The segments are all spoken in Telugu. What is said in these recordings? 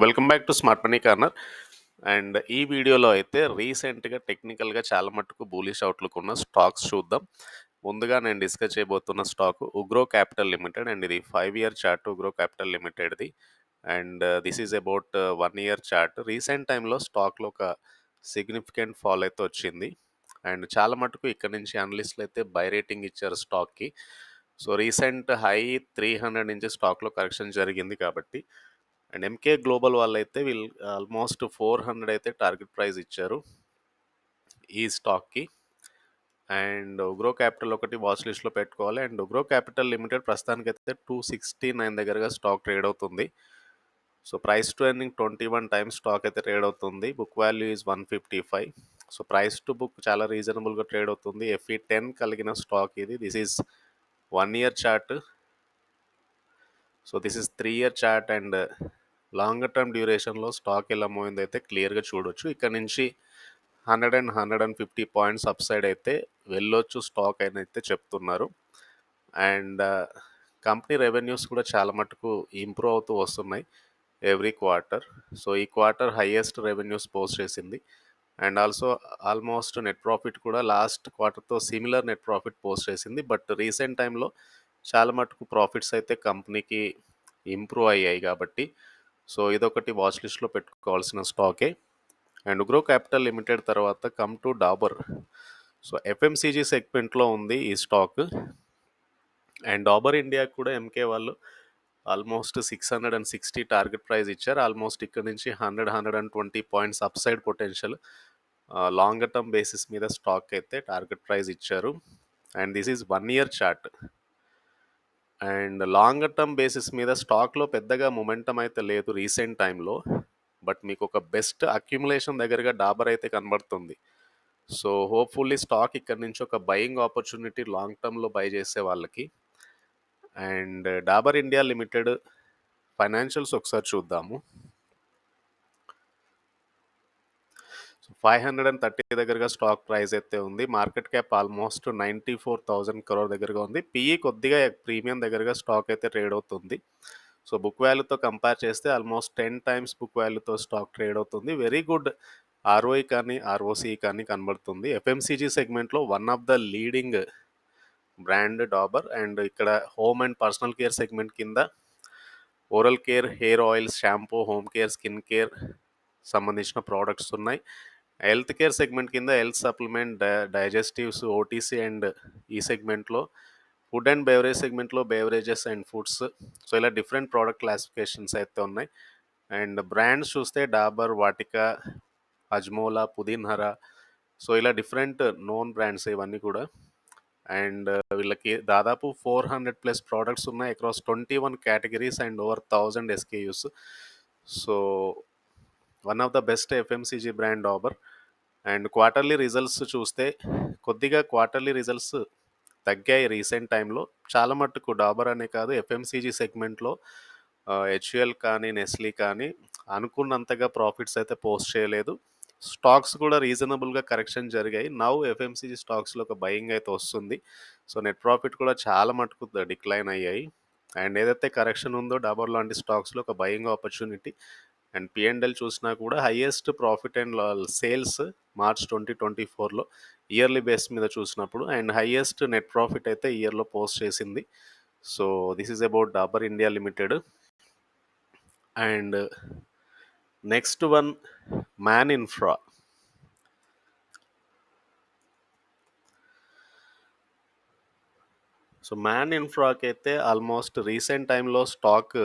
Welcome back to smart money corner. And ఈ వీడియోలో అయితే రీసెంట్గా టెక్నికల్గా చాలా మట్టుకు బూలిష్ అవుట్లుక్ ఉన్న స్టాక్స్ చూద్దాం. ముందుగా నేను డిస్కస్ చేయబోతున్న stock Ugro capital limited. And ఇది 5 ఇయర్ చార్ట్ ఉగ్రో క్యాపిటల్ లిమిటెడ్ది. And this is about 1 year chart. Recent టైంలో స్టాక్లో ఒక సిగ్నిఫికెంట్ ఫాల్ అయితే వచ్చింది. అండ్ చాలా మటుకు ఇక్కడ నుంచి అనలిస్టులు అయితే బై రేటింగ్ ఇచ్చారు స్టాక్కి. సో రీసెంట్ హై 300 నుంచి స్టాక్లో కరెక్షన్ జరిగింది కాబట్టి. అండ్ ఎంకే గ్లోబల్ వాళ్ళైతే వీళ్ళు ఆల్మోస్ట్ 400 అయితే టార్గెట్ ప్రైస్ ఇచ్చారు ఈ స్టాక్కి. అండ్ ఉగ్రో క్యాపిటల్ ఒకటి వాచ్ లిస్ట్లో పెట్టుకోవాలి. అండ్ ఉగ్రో క్యాపిటల్ లిమిటెడ్ ప్రస్తుతానికైతే 269 దగ్గరగా స్టాక్ ట్రేడ్ అవుతుంది. So price to earning 21 times stock అయితే ట్రేడ్ అవుతుంది. Book value is 155. So price to book చాలా రీజనబుల్గా ట్రేడ్ అవుతుంది. ఎఫ్ఈ 10 కలిగిన స్టాక్ ఇది. This is 1 year chart. So this is 3 year chart. And longer term డ్యూరేషన్లో స్టాక్ ఎలా మూవింది అయితే క్లియర్గా చూడొచ్చు. ఇక్కడ నుంచి 150 పాయింట్స్ అప్ సైడ్ అయితే వెళ్ళొచ్చు స్టాక్ అని అయితే చెప్తున్నారు. అండ్ కంపెనీ రెవెన్యూస్ కూడా చాలా మటుకు ఇంప్రూవ్ అవుతూ వస్తున్నాయి ఎవ్రీ క్వార్టర్. సో ఈ క్వార్టర్ హైయెస్ట్ రెవెన్యూస్ పోస్ట్ చేసింది. And also almost net profit కూడా లాస్ట్ క్వార్టర్తో సిమిలర్ నెట్ ప్రాఫిట్ పోస్ట్ చేసింది. బట్ రీసెంట్ టైంలో చాలా మటుకు ప్రాఫిట్స్ అయితే కంపెనీకి ఇంప్రూవ్ అయ్యాయి కాబట్టి సో ఇదొకటి వాచ్ లిస్ట్లో పెట్టుకోవాల్సిన స్టాకే. అండ్ ఉగ్రో క్యాపిటల్ లిమిటెడ్ తర్వాత come to Dabur. So FMCG సెగ్మెంట్లో ఉంది ఈ స్టాక్. అండ్ డాబర్ ఇండియా కూడా ఎంకే వాళ్ళు ఆల్మోస్ట్ 660 టార్గెట్ ప్రైస్ ఇచ్చారు. ఆల్మోస్ట్ ఇక్కడ నుంచి 120 points up side potential longer term basis మీద స్టాక్ అయితే టార్గెట్ ప్రైస్ ఇచ్చారు. And this is 1 year chart. And longer term basis మీద స్టాక్లో పెద్దగా మొమెంటం అయితే లేదు రీసెంట్ టైంలో. బట్ మీకు ఒక బెస్ట్ అక్యుములేషన్ దగ్గరగా డాబర్ అయితే కనబడుతుంది. సో హోప్ఫుల్లీ స్టాక్ ఇక్కడ నుంచి ఒక బయింగ్ ఆపర్చునిటీ లాంగ్ టర్మ్లో బై చేసే వాళ్ళకి. And Dabur India limited financials ఒకసారి చూద్దాము. 530 దగ్గరగా స్టాక్ ప్రైస్ అయితే ఉంది. మార్కెట్ క్యాప్ ఆల్మోస్ట్ 94,000 crore దగ్గరగా ఉంది. పిఈ కొద్దిగా ప్రీమియం దగ్గరగా స్టాక్ అయితే ట్రేడ్ అవుతుంది. సో బుక్ వాల్యూతో కంపేర్ చేస్తే ఆల్మోస్ట్ 10 టైమ్స్ బుక్ వాల్యూతో స్టాక్ ట్రేడ్ అవుతుంది. వెరీ గుడ్ ఆర్ఓఈ కానీ ఆర్ఓసి కానీ కనబడుతుంది. ఎఫ్ఎంసీజీ సెగ్మెంట్లో one of the leading brand Dabur. And ఇక్కడ home and personal care segment కింద oral care, hair oils, shampoo, home care, skin care సంబంధించిన ప్రోడక్ట్స్ ఉన్నాయి. హెల్త్ కేర్ సెగ్మెంట్ కింద health supplement, digestives, OTC. And ఈ సెగ్మెంట్లో ఫుడ్ అండ్ బెవరేజ్ సెగ్మెంట్లో బెవరేజెస్ అండ్ ఫుడ్స్. సో ఇలా డిఫరెంట్ ప్రోడక్ట్ క్లాసిఫికేషన్స్ అయితే ఉన్నాయి. అండ్ బ్రాండ్స్ చూస్తే డాబర్, వాటికా, అజ్మోలా, పుదీన్హరా. సో ఇలా డిఫరెంట్ నోన్ బ్రాండ్స్ ఇవన్నీ కూడా. అండ్ వీళ్ళకి దాదాపు 400+ ప్రోడక్ట్స్ ఉన్నాయి across 21 categories and over 1000 SKUs. So one of the best FMCG brand Dabur. And quarterly results చూస్తే కొద్దిగా క్వార్టర్లీ రిజల్ట్స్ తగ్గాయి రీసెంట్ టైంలో. చాలా మట్టుకు డాబర్ అనే కాదు ఎఫ్ఎంసీజీ సెగ్మెంట్లో హెచ్యుఎల్ కానీ నెస్లీ కానీ అనుకున్నంతగా ప్రాఫిట్స్ అయితే పోస్ట్ చేయలేదు. స్టాక్స్ కూడా రీజనబుల్గా కరెక్షన్ జరిగాయి. నౌ ఎఫ్ఎంసీజీ స్టాక్స్లో ఒక బయింగ్ అయితే వస్తుంది. సో నెట్ ప్రాఫిట్ కూడా చాలా మటుకు డిక్లైన్ అయ్యాయి. అండ్ ఏదైతే కరెక్షన్ ఉందో డాబర్ లాంటి స్టాక్స్లో ఒక బయింగ్ ఆపర్చునిటీ. అండ్ పిఎండ్ఎల్ చూసినా కూడా highest profit and sales March 2024లో ఇయర్లీ బేస్ మీద చూసినప్పుడు. అండ్ హైయెస్ట్ నెట్ ప్రాఫిట్ అయితే ఇయర్లో పోస్ట్ చేసింది. So this is about Dabur India limited. And next one Man infra. So మ్యాన్ ఇన్ఫ్రాకి అయితే ఆల్మోస్ట్ రీసెంట్ టైంలో స్టాక్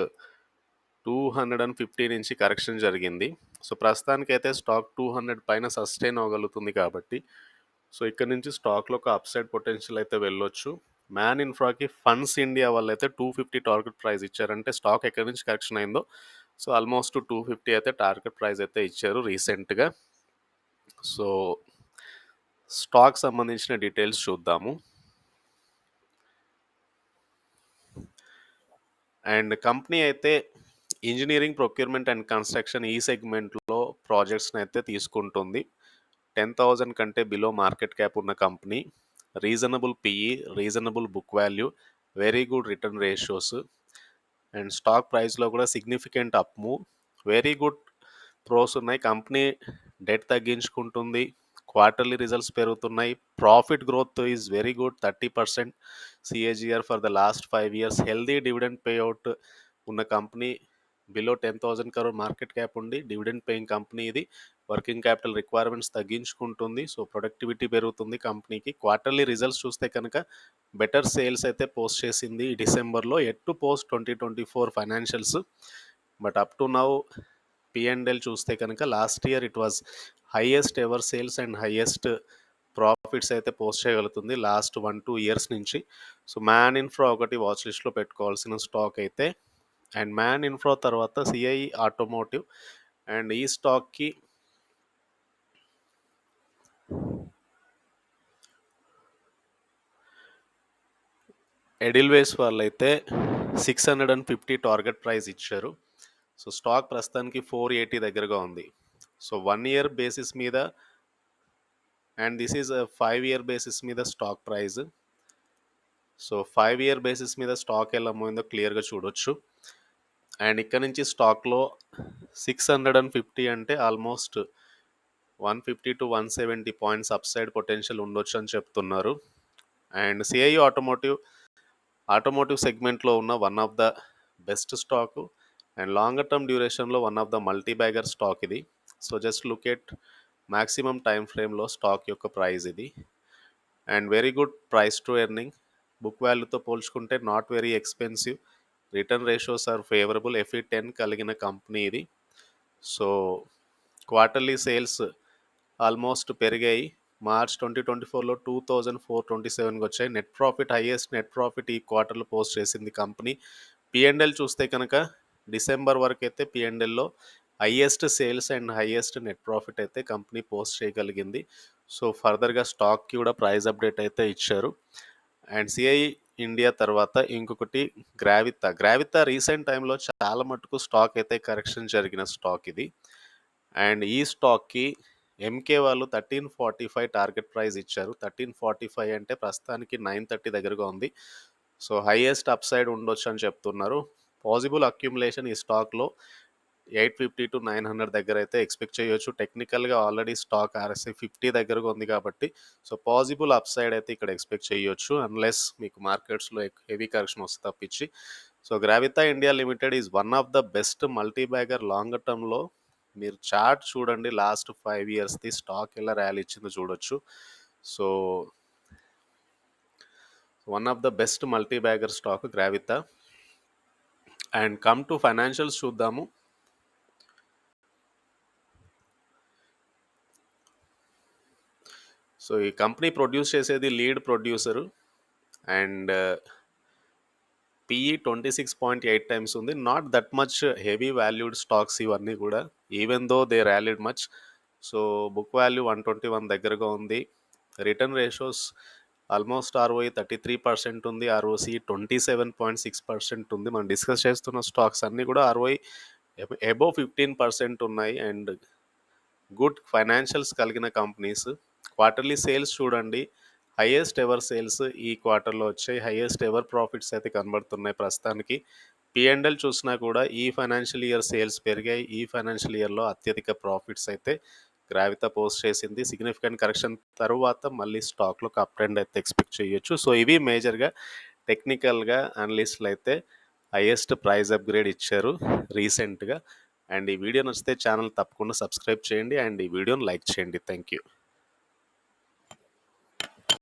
250 నుంచి కరెక్షన్ జరిగింది. సో ప్రస్తుతానికైతే స్టాక్ 200 పైన సస్టైన్ అవ్వగలుగుతుంది కాబట్టి సో ఇక్కడ నుంచి స్టాక్లో ఒక అప్సైడ్ పొటెన్షియల్ అయితే వెళ్ళొచ్చు. మ్యాన్ ఇన్ఫ్రాకి ఫండ్స్ ఇండియా వాళ్ళు అయితే 250 టార్గెట్ ప్రైస్ ఇచ్చారంటే స్టాక్ ఎక్కడి నుంచి కరెక్షన్ అయిందో సో ఆల్మోస్ట్ 250 అయితే టార్గెట్ ప్రైస్ అయితే ఇచ్చారు రీసెంట్గా. సో స్టాక్ సంబంధించిన డీటెయిల్స్ చూద్దాము. అండ్ కంపెనీ అయితే ఇంజనీరింగ్, ప్రొక్యూర్మెంట్ అండ్ కన్స్ట్రక్షన్ ఈ సెగ్మెంట్లో ప్రాజెక్ట్స్ని అయితే తీసుకుంటుంది. 10,000 కంటే బిలో మార్కెట్ క్యాప్ ఉన్న company. Reasonable PE, reasonable book value, very good return ratios. And stock ప్రైస్లో కూడా significant up move. Very good pros ఉన్నాయి. కంపెనీ డెట్ తగ్గించుకుంటుంది. క్వార్టర్లీ రిజల్ట్స్ పెరుగుతున్నాయి. Profit growth is very good, 30% CAGR for the last 5 years. Healthy dividend payout ఉన్న company. Below 10,000 crore market cap ఉండి డివిడెండ్ పేయింగ్ కంపెనీ ఇది. వర్కింగ్ క్యాపిటల్ రిక్వైర్మెంట్స్ తగ్గించుకుంటుంది. సో ప్రొడక్టివిటీ పెరుగుతుంది కంపెనీకి. క్వార్టర్లీ రిజల్ట్స్ చూస్తే కనుక బెటర్ సేల్స్ అయితే పోస్ట్ చేసింది ఈ డిసెంబర్లో. At to post 2024 financials. But up to now P&L చూస్తే కనుక last year it was highest ever sales and highest profits అయితే పోస్ట్ చేయగలుగుతుంది లాస్ట్ 1-2 ఇయర్స్ నుంచి. సో మ్యాన్ ఇన్ఫ్రా ఒకటి వాచ్ లిస్ట్లో పెట్టుకోవాల్సిన స్టాక్ అయితే. అండ్ మ్యాన్ ఇన్ఫ్రా తర్వాత సిఐ ఆటోమోటివ్. అండ్ ఈ స్టాక్కి ఎడిల్వేస్ వాళ్ళైతే 650 టార్గెట్ ప్రైస్ ఇచ్చారు. సో స్టాక్ ప్రస్తుతానికి 480 దగ్గరగా ఉంది. సో 1 ఇయర్ బేసిస్ మీద and this is 5 year basis మీద stock price. So 5 year basis మీద స్టాక్ ఎలా పోయిందో క్లియర్గా చూడొచ్చు. అండ్ ఇక్కడ నుంచి స్టాక్లో 650 అంటే almost 150 to 170 points upside potential ఉండొచ్చు అని చెప్తున్నారు. అండ్ సిఐ ఆటోమోటివ్ సెగ్మెంట్లో ఉన్న one of the best stock and longer term డ్యూరేషన్లో one of the multi bagger stock ఇది. So just look at maximum time ఫ్రేమ్లో స్టాక్ యొక్క ప్రైస్ ఇది. And very good price to earning. Book వాల్యూతో పోల్చుకుంటే not very expensive. Return ratios are favourable. FE10 కలిగిన కంపెనీ ఇది. సో క్వార్టర్లీ సేల్స్ ఆల్మోస్ట్ పెరిగాయి. మార్చ్ 2024లో 2,427కి వచ్చాయి. Net profit highest net profit ఈ క్వార్టర్లో పోస్ట్ చేసింది కంపెనీ. P&L చూస్తే కనుక డిసెంబర్ వరకు అయితే P&Lలో highest sales and highest net profit అయితే కంపెనీ పోస్ట్ చేయగలిగింది. సో ఫర్దర్గా స్టాక్కి కూడా ప్రైస్ అప్డేట్ అయితే ఇచ్చారు. అండ్ సిఐ ఇండియా తర్వాత ఇంకొకటి గ్రావితా రీసెంట్ టైంలో చాలా మటుకు స్టాక్ అయితే కరెక్షన్ జరిగిన స్టాక్ ఇది. అండ్ ఈ స్టాక్కి ఎంకే వాళ్ళు 1345 టార్గెట్ ప్రైస్ ఇచ్చారు. 1345 అంటే ప్రస్తుతానికి 930 దగ్గరగా ఉంది. సో హైయెస్ట్ అప్సైడ్ ఉండొచ్చు అని చెప్తున్నారు. పాసిబుల్ అక్యుములేషన్ ఈ స్టాక్లో 850 to 900 దగ్గర అయితే ఎక్స్పెక్ట్ చేయొచ్చు. టెక్నికల్గా ఆల్రెడీ స్టాక్ RSI 50 దగ్గరగా ఉంది కాబట్టి సో పాసిబుల్ అప్సైడ్ అయితే ఇక్కడ ఎక్స్పెక్ట్ చేయొచ్చు అన్లెస్ మీకు మార్కెట్స్లో హెవీ కరెక్షన్ వస్తే తప్పించి. So Gravita India limited is one of the best multi bagger. Longer టర్మ్లో మీరు చార్ట్ చూడండి, లాస్ట్ 5 ఇయర్స్ది స్టాక్ ఎలా ర్యాలీ ఇచ్చిందో చూడొచ్చు. So one of the best multi bagger stock Gravita. And come to financials చూద్దాము. సో ఈ కంపెనీ ప్రొడ్యూస్ చేసేది lead producer. And PE 26.8 times ఉంది. Not that much heavy valued stocks ఇవన్నీ కూడా, even though they rallied much. So book value 121 దగ్గరగా ఉంది. రిటర్న్ రేషియోస్ ఆల్మోస్ట్ ROE 33% ఉంది. ROC 27.6% ఉంది. మనం డిస్కస్ చేస్తున్న స్టాక్స్ అన్నీ కూడా ROE అబోవ్ 15% ఉన్నాయి. అండ్ గుడ్ ఫైనాన్షియల్స్ కలిగిన కంపెనీస్. క్వార్టర్లీ సేల్స్ చూడండి, హైయెస్ట్ ఎవర్ సేల్స్ ఈ క్వార్టర్లో వచ్చాయి. హైయెస్ట్ ఎవర్ ప్రాఫిట్స్ అయితే కనబడుతున్నాయి ప్రస్తుతానికి. P&L చూసినా కూడా ఈ ఫైనాన్షియల్ ఇయర్ సేల్స్ పెరిగాయి. ఈ ఫైనాన్షియల్ ఇయర్లో అత్యధిక ప్రాఫిట్స్ అయితే గ్రావితా పోస్ట్ చేసింది. సిగ్నిఫికెంట్ కరెక్షన్ తర్వాత మళ్ళీ స్టాక్లో అప్ ట్రెండ్ అయితే ఎక్స్పెక్ట్ చేయొచ్చు. సో ఇవి మేజర్గా టెక్నికల్గా అనలిస్టులు అయితే హైయెస్ట్ ప్రైస్ అప్గ్రేడ్ ఇచ్చారు రీసెంట్గా. అండ్ ఈ వీడియో నచ్చితే ఛానల్ తప్పకుండా సబ్స్క్రైబ్ చేయండి అండ్ ఈ వీడియోని లైక్ చేయండి. Thank you.